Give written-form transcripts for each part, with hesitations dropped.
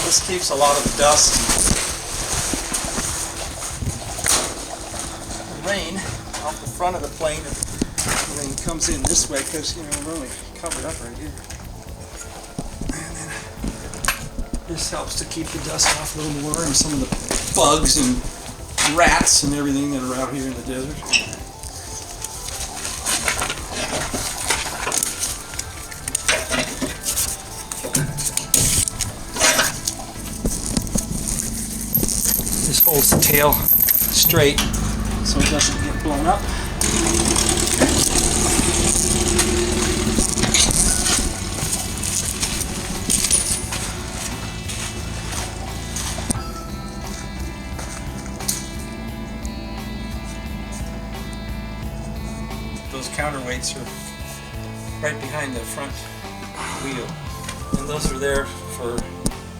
This keeps a lot of the dust and rain off the front of the plane. The rain comes in this way because, you know, we're only covered up right here. And then this helps to keep the dust off a little more and some of the bugs and rats and everything that are out here in the desert. This holds the tail straight so it doesn't get blown up. Those counterweights are right behind the front wheel, and those are there for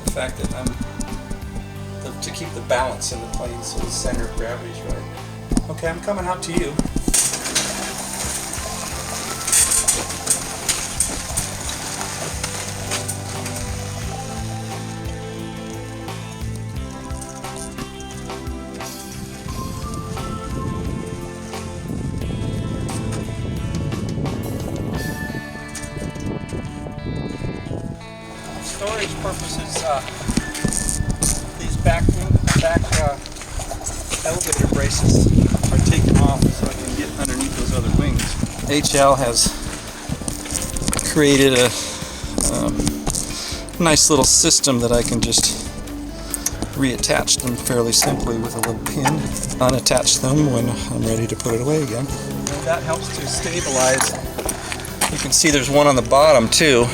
the fact that to keep the balance in the plane so the center of gravity is right. Okay, I'm coming out to you. Storage purposes, these back elevator braces are taken off so I can get underneath those other wings. HL has created a nice little system that I can just reattach them fairly simply with a little pin, unattach them when I'm ready to put it away again. And that helps to stabilize. You can see there's one on the bottom too,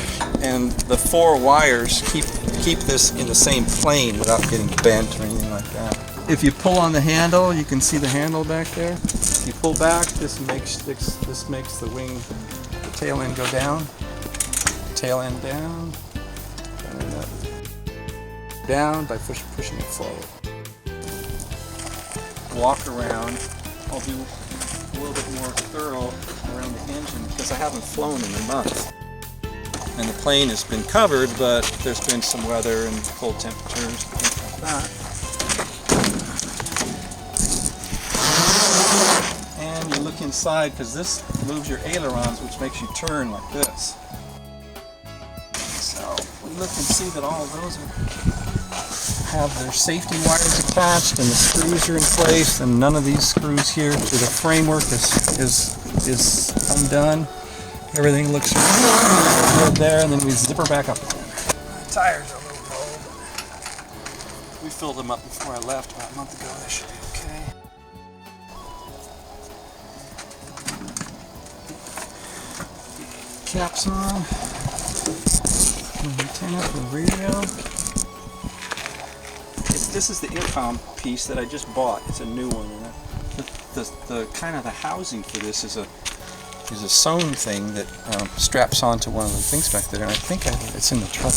and the 4 wires keep this in the same plane without getting bent or anything like that. If you pull on the handle, you can see the handle back there. If you pull back, this makes the wing, the tail end go down, tail end down, and up, down by pushing it forward. Walk around. I'll do a little bit more thorough around the engine because I haven't flown in a month. And the plane has been covered, but there's been some weather and cold temperatures, things like that. And you look inside because this moves your ailerons, which makes you turn like this. So we look and see that all of those have their safety wires attached and the screws are in place, and none of these screws here to the framework is undone. Everything looks good there, and then we zip her back up again. The tires are a little low, but we filled them up before I left about a month ago. They should be okay. Caps on. Antenna for the radio. This is the intercom piece that I just bought. It's a new one. The kind of the housing for this is a sewn thing that straps onto one of the things back there, and I think it's in the truck.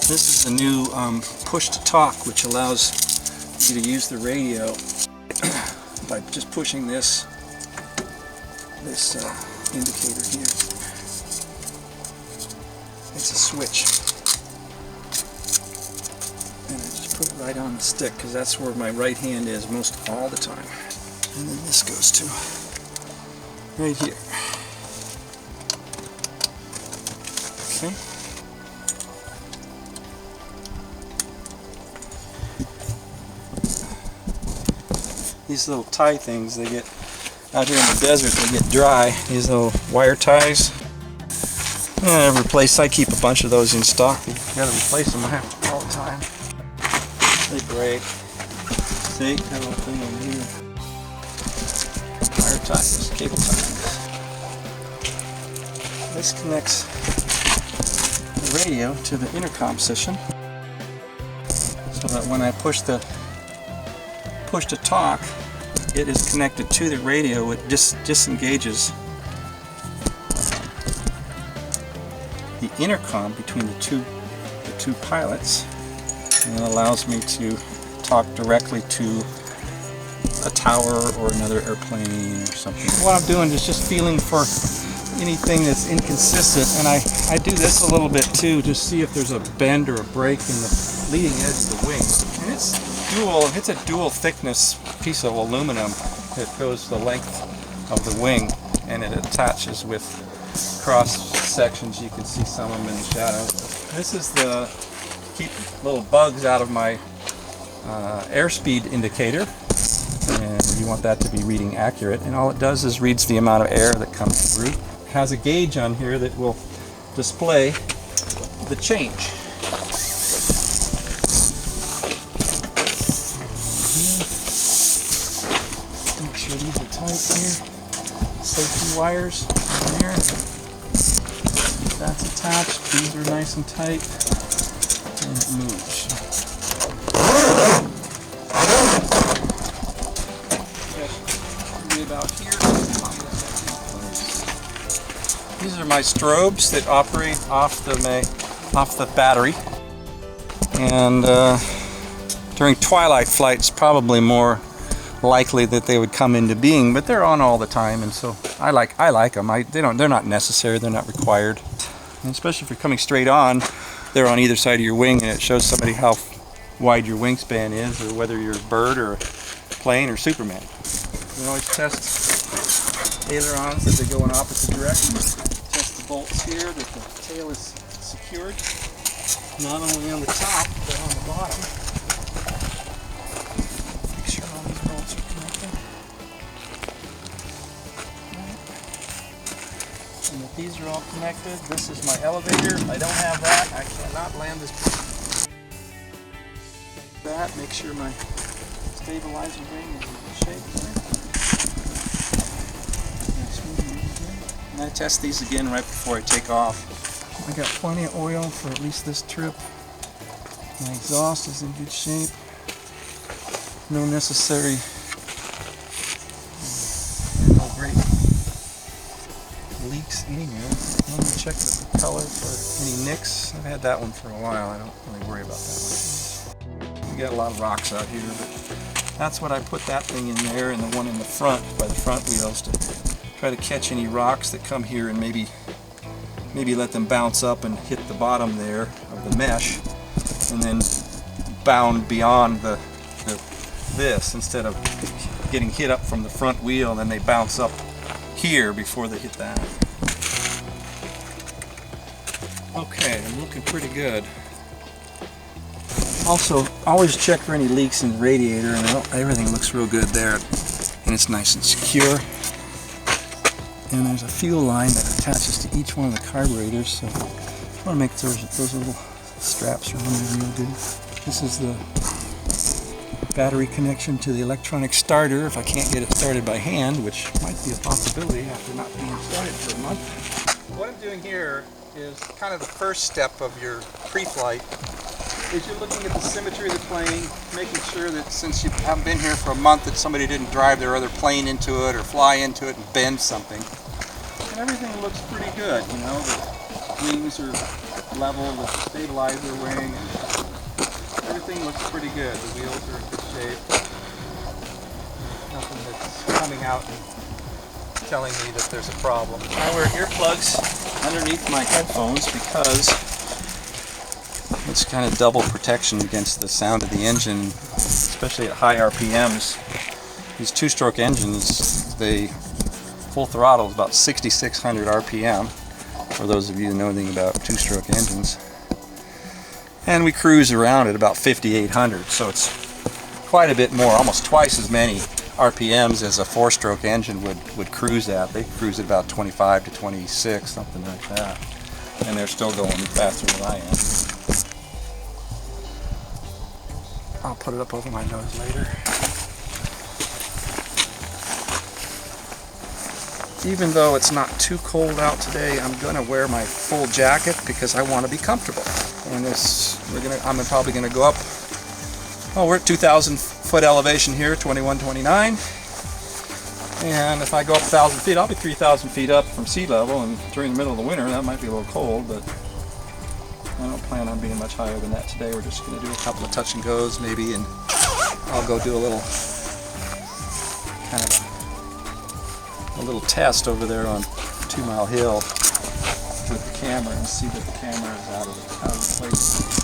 This is the new push-to-talk, which allows you to use the radio by just pushing this indicator here. It's a switch, and I just put it right on the stick because that's where my right hand is most all the time. And then this goes to right here. Okay. These little tie things, they get out here in the desert, they get dry. These little wire ties. Every place I keep a bunch of those in stock. You gotta replace them all the time. They break. See, got a little thing on here. Wire ties, cable ties. This connects the radio to the intercom system, so that when I push to talk, it is connected to the radio, it disengages the intercom between the two pilots, and it allows me to talk directly to a tower or another airplane or something. What I'm doing is just feeling for anything that's inconsistent, and I do this a little bit too to see if there's a bend or a break in the leading edge of the wing. And it's a dual thickness piece of aluminum that goes the length of the wing, and it attaches with cross sections. You can see some of them in the shadow. This is the keep little bugs out of my airspeed indicator, and you want that to be reading accurate, and all it does is reads the amount of air that comes through. It has a gauge on here that will display the change. Make sure these are tight here. Safety wires in there. That's attached. These are nice and tight, and it moves. About here. These are my strobes that operate off the battery, and during twilight flight it's probably more likely that they would come into being, but they're on all the time, and so I like them. They're not necessary, they're not required, and especially if you're coming straight on, they're on either side of your wing, and it shows somebody how wide your wingspan is, or whether you're a bird or a plane or Superman. You can always test ailerons that they go in opposite directions. Test the bolts here that the tail is secured, not only on the top but on the bottom. Make sure all these bolts are connected. And that these are all connected. This is my elevator. I don't have that. I cannot land this. That. Make sure my stabilizer ring is in good shape. And I test these again right before I take off. I got plenty of oil for at least this trip. My exhaust is in good shape. No necessary, no great leaks anywhere. Let me check the propeller for any nicks. I've had that one for a while. I don't really worry about that one. We got a lot of rocks out here, but that's what I put that thing in there, and the one in the front by the front wheels to try to catch any rocks that come here, and maybe let them bounce up and hit the bottom there of the mesh, and then bound beyond this instead of getting hit up from the front wheel, and then they bounce up here before they hit that. Okay, I'm looking pretty good. Also, always check for any leaks in the radiator, and everything looks real good there, and it's nice and secure. And there's a fuel line that attaches to each one of the carburetors, so I want to make those little straps are on there real good. This is the battery connection to the electronic starter if I can't get it started by hand, which might be a possibility after not being started for a month. What I'm doing here is kind of the first step of your pre-flight. Is you're looking at the symmetry of the plane, making sure that since you haven't been here for a month that somebody didn't drive their other plane into it or fly into it and bend something. And everything looks pretty good, you know, the wings are level with the stabilizer wing, and everything looks pretty good. The wheels are in good shape. Nothing that's coming out and telling me that there's a problem. I wear earplugs underneath my headphones because it's kind of double protection against the sound of the engine, especially at high RPMs. These two-stroke engines, they full throttle is about 6,600 RPM, for those of you who know anything about two-stroke engines. And we cruise around at about 5,800, so it's quite a bit more, almost twice as many RPMs as a four-stroke engine would cruise at. They cruise at about 25 to 26, something like that. And they're still going faster than I am. I'll put it up over my nose later. Even though it's not too cold out today, I'm going to wear my full jacket because I want to be comfortable. And I'm probably going to go up. Oh, we're at 2,000 foot elevation here, 2129. And if I go up 1,000 feet, I'll be 3,000 feet up from sea level, and during the middle of the winter that might be a little cold, but I don't plan on being much higher than that today. We're just going to do a couple of touch and goes maybe, and I'll go do a little kind of a little test over there on 2 Mile Hill with the camera and see that the camera is out of place.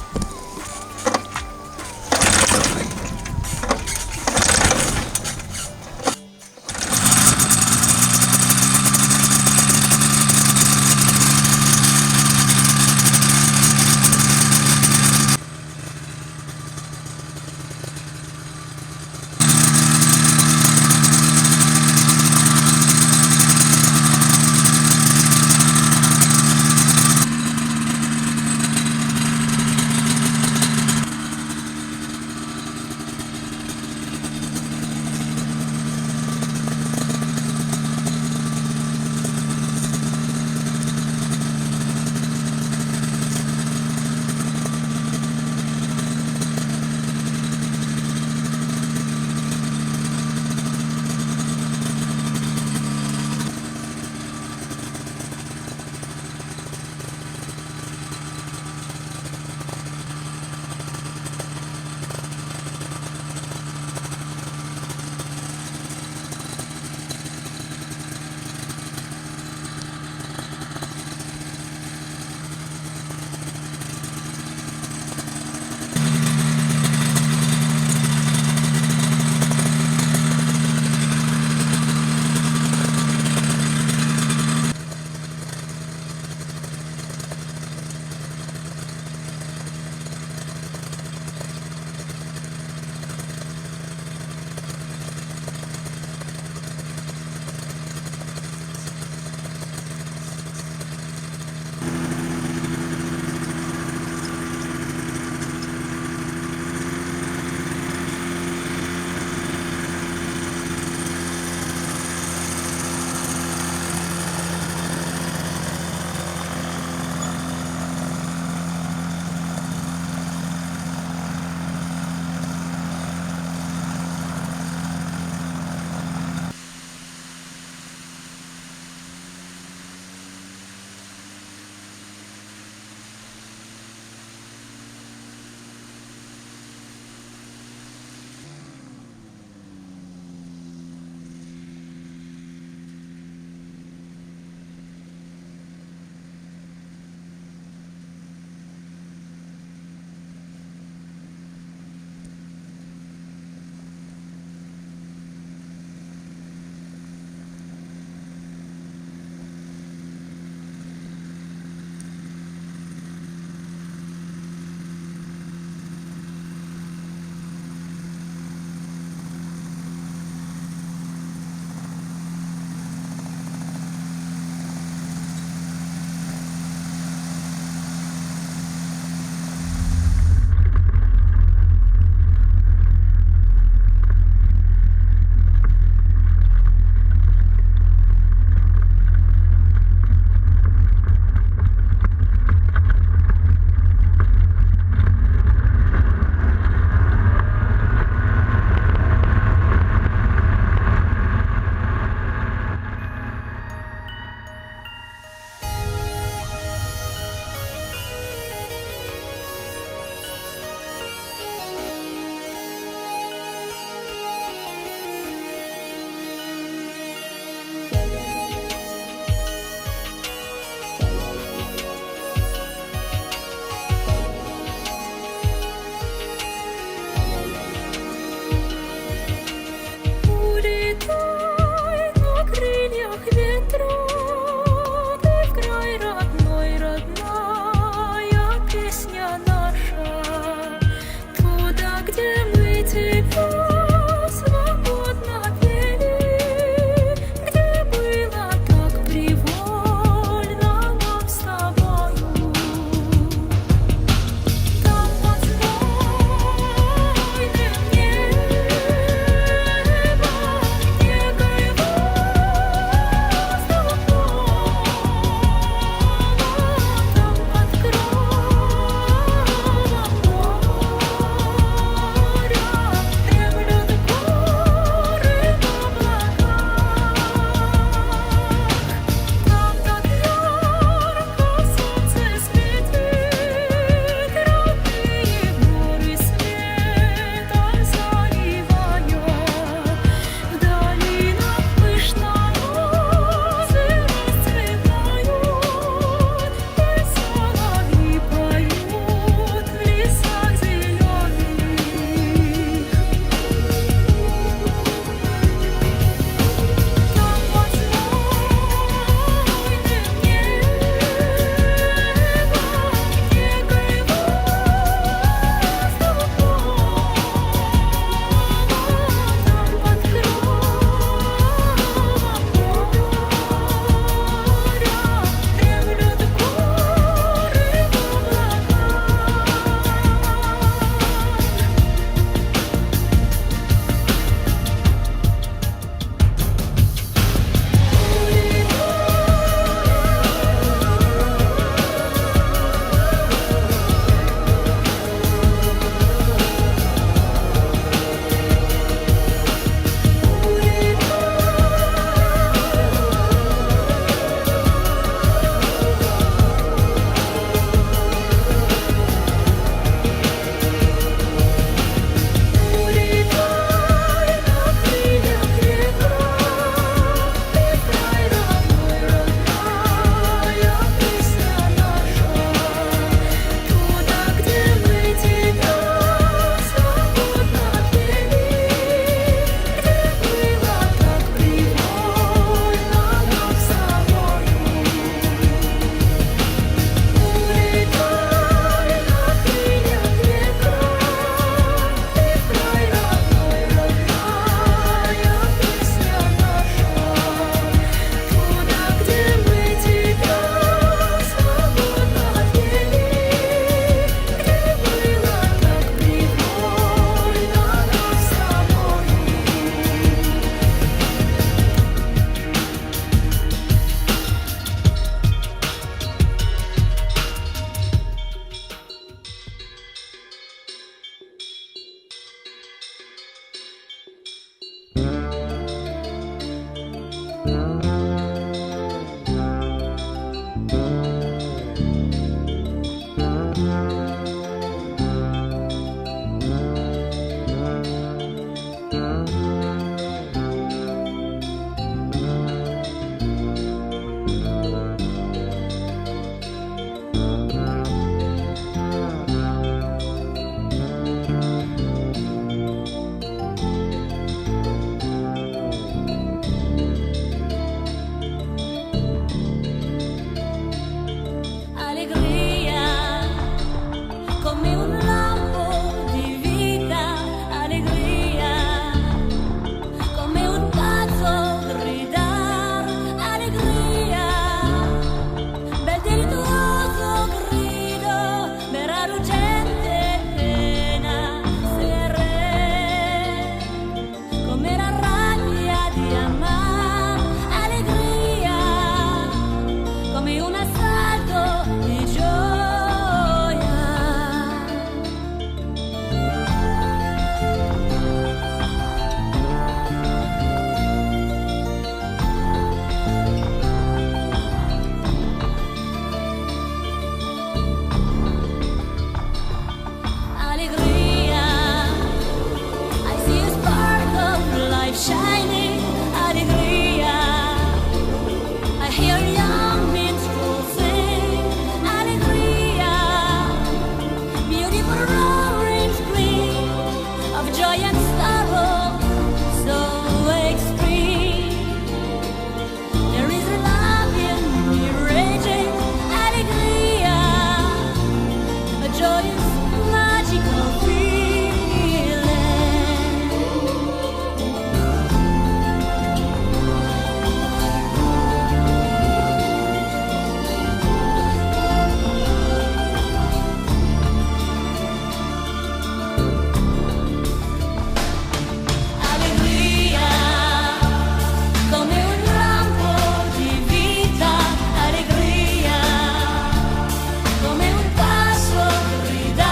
Come un passo gridare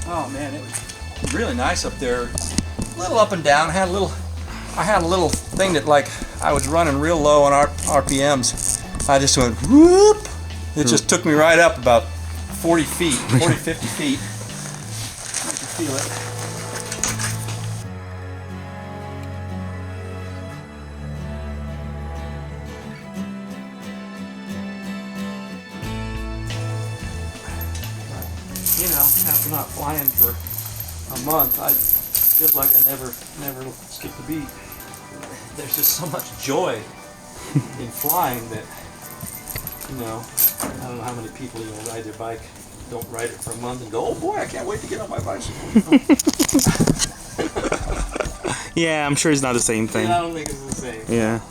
Oh man, it was really nice up there. A little up and down. I had a little thing that, like, I was running real low on RPMs. I just went whoop. It just took me right up about 40 feet, 40, 50 feet. I can feel it. You know, after not flying for a month, I feel like I never skipped a beat. There's just so much joy in flying that, you know, I don't know how many people, you know, ride their bike, don't ride it for a month and go, oh boy, I can't wait to get on my bicycle. Yeah, I'm sure it's not the same thing. Yeah, I don't think it's the same. Yeah.